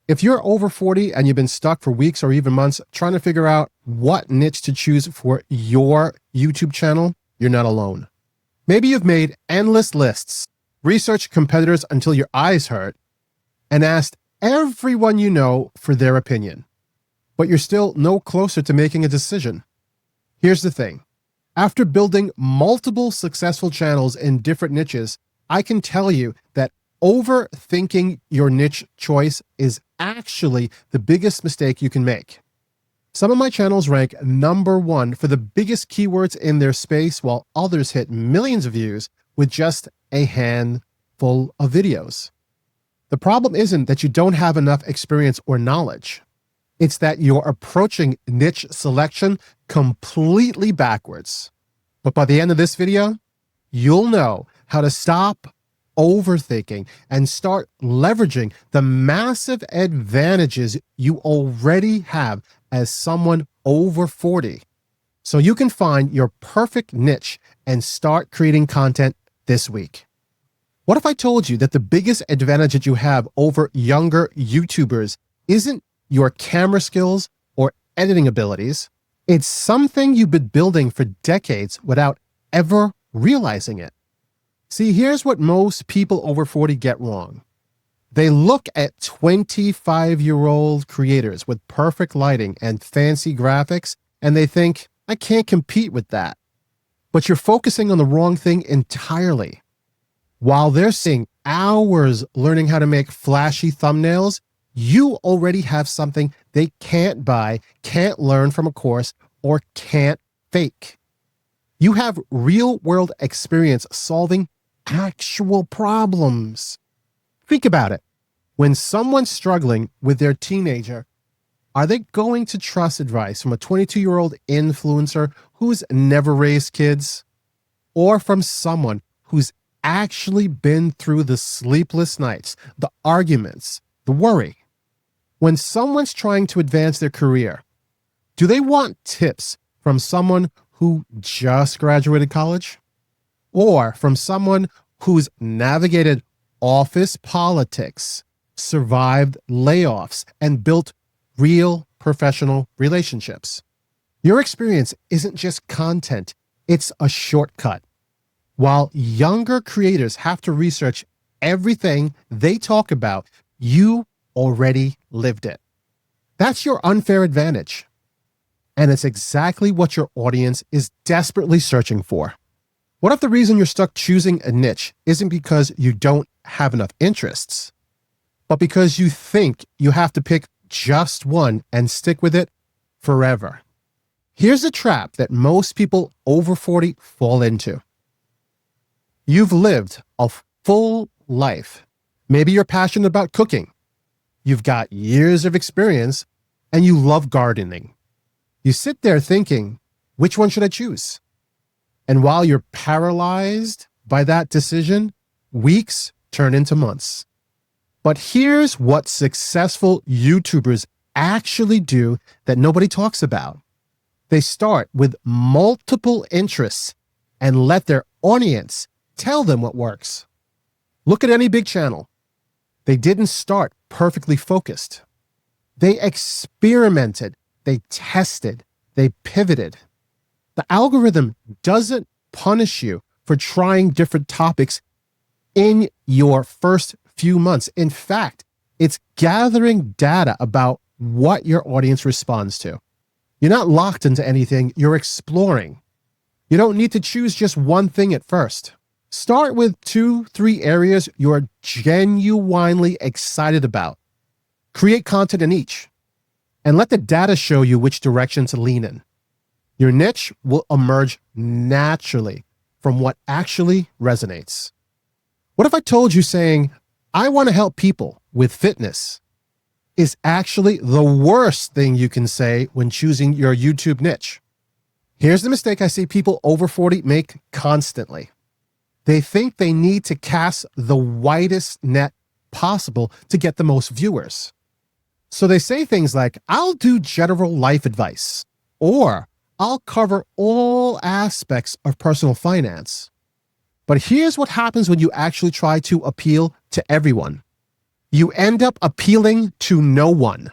If you're over 40 and you've been stuck for weeks or even months trying to figure out what niche to choose for your YouTube channel, you're not alone. Maybe you've made endless lists, researched competitors until your eyes hurt, and asked everyone you know for their opinion. But you're still no closer to making a decision. Here's the thing. After building multiple successful channels in different niches, I can tell you that overthinking your niche choice is actually the biggest mistake you can make. Some of my channels rank #1 for the biggest keywords in their space, while others hit millions of views with just a handful of videos. The problem isn't that you don't have enough experience or knowledge. It's that you're approaching niche selection completely backwards. But by the end of this video, you'll know how to stop overthinking and start leveraging the massive advantages you already have as someone over 40, so you can find your perfect niche and start creating content this week. What if I told you that the biggest advantage that you have over younger YouTubers isn't your camera skills or editing abilities? It's something you've been building for decades without ever realizing it. See, here's what most people over 40 get wrong. They look at 25-year-old creators with perfect lighting and fancy graphics, and they think, I can't compete with that. But you're focusing on the wrong thing entirely. While they're seeing hours learning how to make flashy thumbnails, you already have something they can't buy, can't learn from a course, or can't fake. You have real-world experience solving actual problems. Think about it. When someone's struggling with their teenager, are they going to trust advice from a 22-year-old influencer who's never raised kids? Or from someone who's actually been through the sleepless nights, the arguments, the worry? When someone's trying to advance their career, do they want tips from someone who just graduated college? Or from someone who's navigated office politics, survived layoffs, and built real professional relationships? Your experience isn't just content, it's a shortcut. While younger creators have to research everything they talk about, you already lived it. That's your unfair advantage. And it's exactly what your audience is desperately searching for. What if the reason you're stuck choosing a niche isn't because you don't have enough interests, but because you think you have to pick just one and stick with it forever? Here's a trap that most people over 40 fall into. You've lived a full life. Maybe you're passionate about cooking. You've got years of experience and you love gardening. You sit there thinking, which one should I choose? And while you're paralyzed by that decision, weeks turn into months. But here's what successful YouTubers actually do that nobody talks about. They start with multiple interests and let their audience tell them what works. Look at any big channel. They didn't start perfectly focused. They experimented, they tested, they pivoted. The algorithm doesn't punish you for trying different topics in your first few months. In fact, it's gathering data about what your audience responds to. You're not locked into anything, you're exploring. You don't need to choose just one thing at first. Start with 2-3 areas you're genuinely excited about. Create content in each, and let the data show you which direction to lean in. Your niche will emerge naturally from what actually resonates. What if I told you saying, I want to help people with fitness, is actually the worst thing you can say when choosing your YouTube niche? Here's the mistake I see people over 40 make constantly. They think they need to cast the widest net possible to get the most viewers. So they say things like, I'll do general life advice, or I'll cover all aspects of personal finance. But here's what happens when you actually try to appeal to everyone. you end up appealing to no one.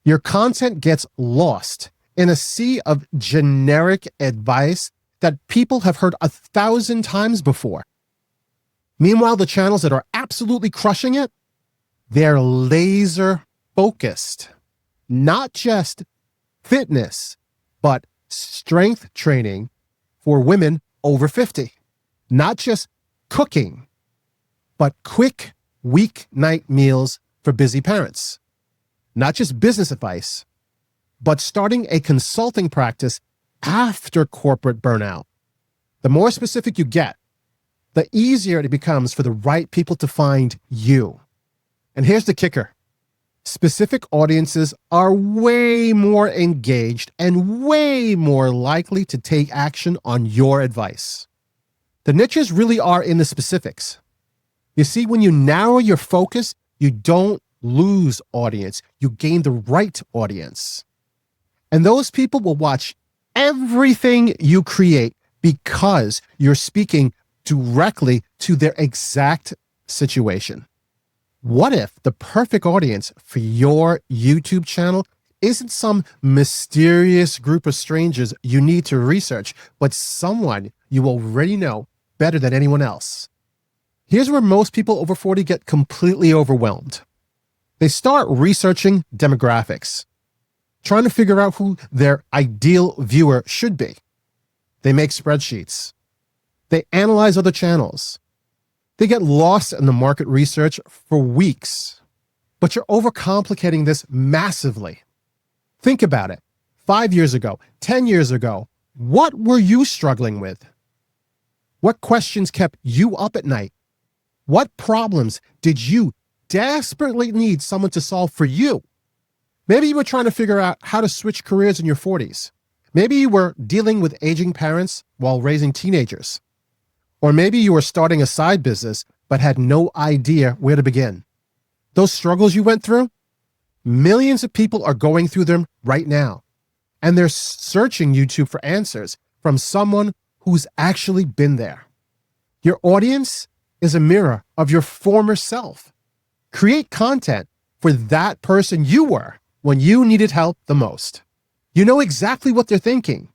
Your content gets lost in a sea of generic advice that people have heard 1,000 times before. Meanwhile, the channels that are absolutely crushing it, they're laser focused. Not just fitness, but strength training for women over 50. Not just cooking, but quick weeknight meals for busy parents. Not just business advice, but starting a consulting practice after corporate burnout. The more specific you get, the easier it becomes for the right people to find you. And here's the kicker. Specific audiences are way more engaged and way more likely to take action on your advice. The niches really are in the specifics. You see, when you narrow your focus, you don't lose audience. You gain the right audience. And those people will watch everything you create because you're speaking directly to their exact situation. What if the perfect audience for your YouTube channel isn't some mysterious group of strangers you need to research, but someone you already know better than anyone else? Here's where most people over 40 get completely overwhelmed. They start researching demographics, trying to figure out who their ideal viewer should be. They make spreadsheets. They analyze other channels. They get lost in the market research for weeks. But you're overcomplicating this massively. Think about it. 5 years ago, 10 years ago, what were you struggling with? What questions kept you up at night? What problems did you desperately need someone to solve for you? Maybe you were trying to figure out how to switch careers in your 40s. Maybe you were dealing with aging parents while raising teenagers. Or maybe you were starting a side business but had no idea where to begin. Those struggles you went through, millions of people are going through them right now. And they're searching YouTube for answers from someone who's actually been there. Your audience is a mirror of your former self. Create content for that person you were when you needed help the most. You know exactly what they're thinking,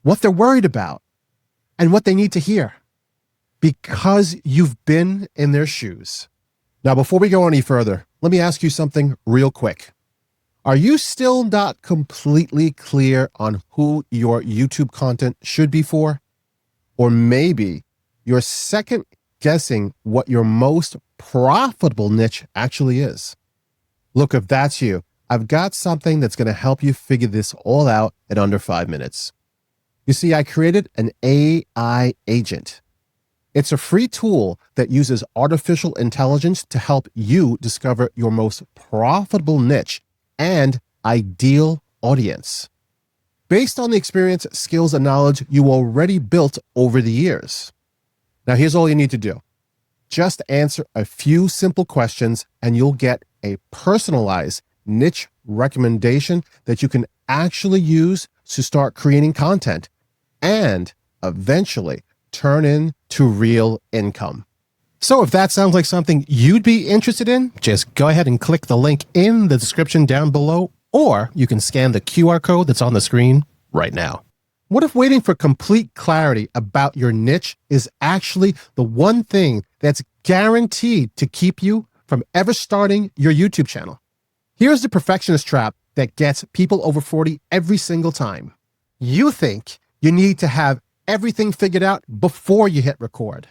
what they're worried about, and what they need to hear, because you've been in their shoes. Now, before we go any further, let me ask you something real quick. Are you still not completely clear on who your YouTube content should be for? Or maybe you're second guessing what your most profitable niche actually is? Look, if that's you, I've got something that's going to help you figure this all out in under 5 minutes. You see, I created an AI agent. It's a free tool that uses artificial intelligence to help you discover your most profitable niche and ideal audience, based on the experience, skills, and knowledge you already built over the years. Now, here's all you need to do. Just answer a few simple questions and you'll get a personalized niche recommendation that you can actually use to start creating content and eventually turn into real income. So if that sounds like something you'd be interested in, just go ahead and click the link in the description down below, or you can scan the QR code that's on the screen right now. What if waiting for complete clarity about your niche is actually the one thing that's guaranteed to keep you from ever starting your YouTube channel? Here's the perfectionist trap that gets people over 40 every single time. You think you need to have everything figured out before you hit record.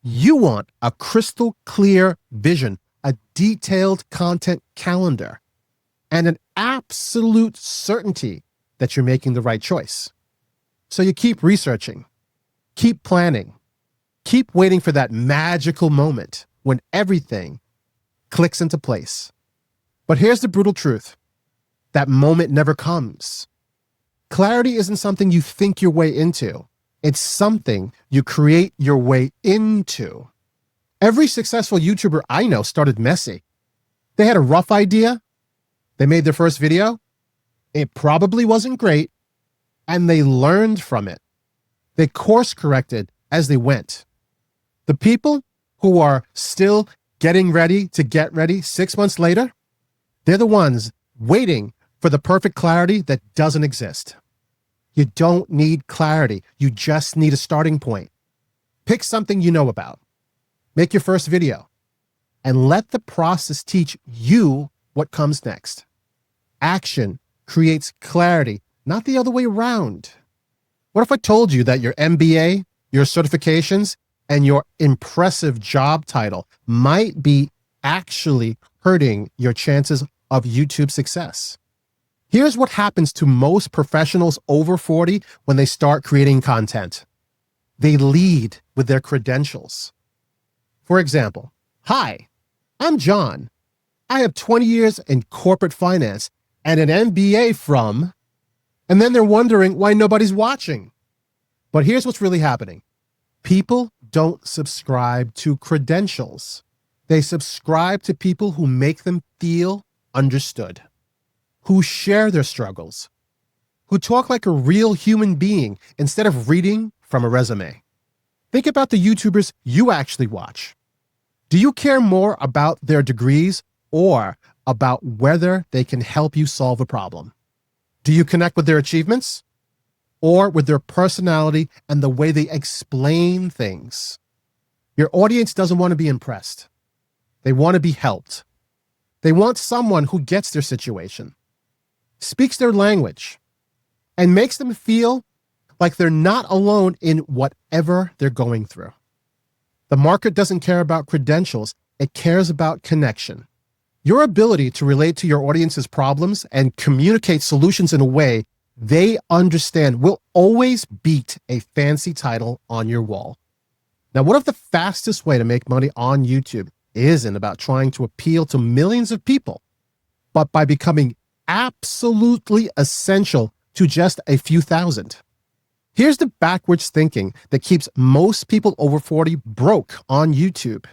You want a crystal clear vision, a detailed content calendar, and an absolute certainty that you're making the right choice. So you keep researching, keep planning, keep waiting for that magical moment when everything clicks into place. But here's the brutal truth. That moment never comes. Clarity isn't something you think your way into. It's something you create your way into. Every successful YouTuber I know started messy. They had a rough idea. They made their first video. It probably wasn't great. And they learned from it. They course corrected as they went. The people who are still getting ready to get ready 6 months later, they're the ones waiting for the perfect clarity that doesn't exist. You don't need clarity. You just need a starting point. Pick something you know about. Make your first video and let the process teach you what comes next. Action creates clarity, not the other way around. What if I told you that your MBA, your certifications, and your impressive job title might be actually hurting your chances of YouTube success? Here's what happens to most professionals over 40 when they start creating content. They lead with their credentials. For example, "Hi, I'm John. I have 20 years in corporate finance and an MBA from," and then they're wondering why nobody's watching. But here's what's really happening. People don't subscribe to credentials. They subscribe to people who make them feel understood, who share their struggles, who talk like a real human being instead of reading from a resume. Think about the YouTubers you actually watch. Do you care more about their degrees or about whether they can help you solve a problem? Do you connect with their achievements or with their personality and the way they explain things? Your audience doesn't want to be impressed. They want to be helped. They want someone who gets their situation, speaks their language, and makes them feel like they're not alone in whatever they're going through. The market doesn't care about credentials. It cares about connection. Your ability to relate to your audience's problems and communicate solutions in a way they understand will always beat a fancy title on your wall. Now, what if the fastest way to make money on YouTube isn't about trying to appeal to millions of people, but by becoming absolutely essential to just a few thousand? Here's the backwards thinking that keeps most people over 40 broke on YouTube.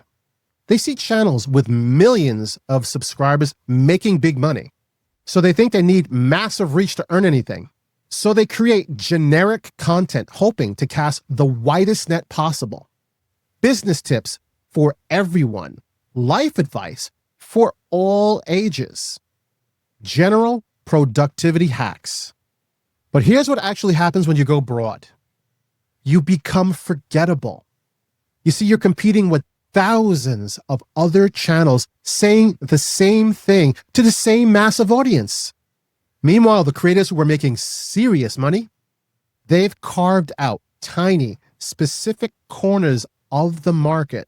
They see channels with millions of subscribers making big money, so they think they need massive reach to earn anything. So they create generic content hoping to cast the widest net possible. Business tips for everyone. Life advice for all ages. General productivity hacks. But here's what actually happens when you go broad. You become forgettable. You see, you're competing with thousands of other channels saying the same thing to the same massive audience. Meanwhile, the creators who are making serious money, they've carved out tiny, specific corners of the market.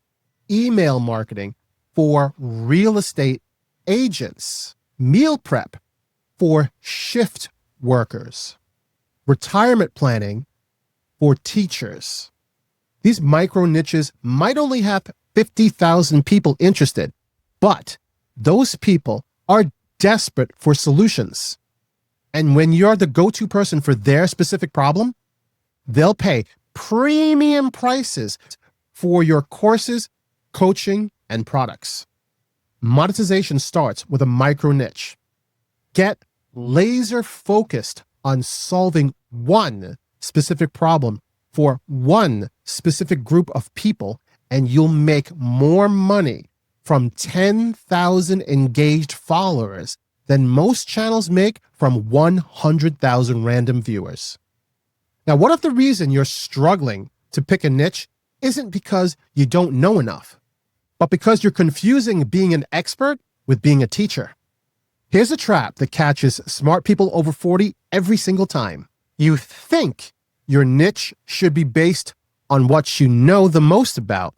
Email marketing for real estate agents, meal prep for shift workers, retirement planning for teachers. These micro niches might only have 50,000 people interested, but those people are desperate for solutions. And when you're the go-to person for their specific problem, they'll pay premium prices for your courses, coaching, and products. Monetization starts with a micro niche. Get laser focused on solving one specific problem for one specific group of people, and you'll make more money from 10,000 engaged followers than most channels make from 100,000 random viewers. Now, what if the reason you're struggling to pick a niche isn't because you don't know enough, but because you're confusing being an expert with being a teacher? Here's a trap that catches smart people over 40 every single time. You think your niche should be based on what you know the most about.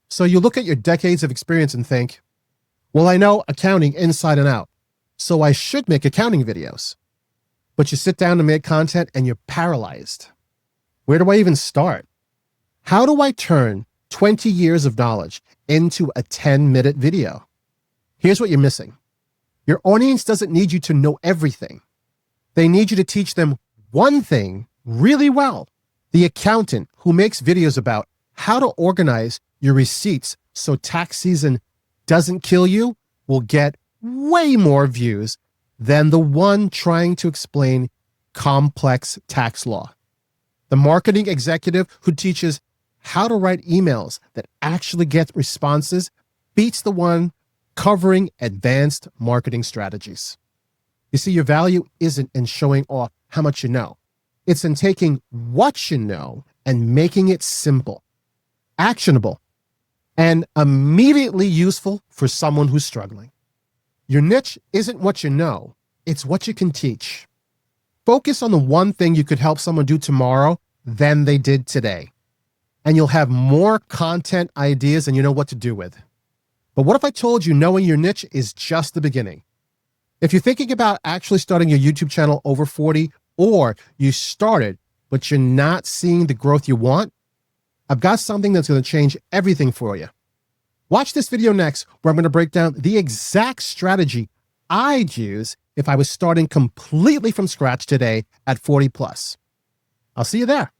So you look at your decades of experience and think, well, I know accounting inside and out, so I should make accounting videos. But you sit down to make content and you're paralyzed. Where do I even start? How do I turn 20 years of knowledge into a 10-minute video? Here's what you're missing. Your audience doesn't need you to know everything. They need you to teach them one thing really well. The accountant who makes videos about how to organize your receipts so tax season doesn't kill you will get way more views than the one trying to explain complex tax law. The marketing executive who teaches how to write emails that actually get responses beats the one covering advanced marketing strategies. You see, your value isn't in showing off how much you know. It's in taking what you know and making it simple, actionable, and immediately useful for someone who's struggling. Your niche isn't what you know, it's what you can teach. Focus on the one thing you could help someone do tomorrow than they did today, and you'll have more content ideas than you know what to do with. But what if I told you knowing your niche is just the beginning? If you're thinking about actually starting your YouTube channel over 40, or you started, but you're not seeing the growth you want, I've got something that's going to change everything for you. Watch this video next, where I'm going to break down the exact strategy I'd use if I was starting completely from scratch today at 40 plus. I'll see you there.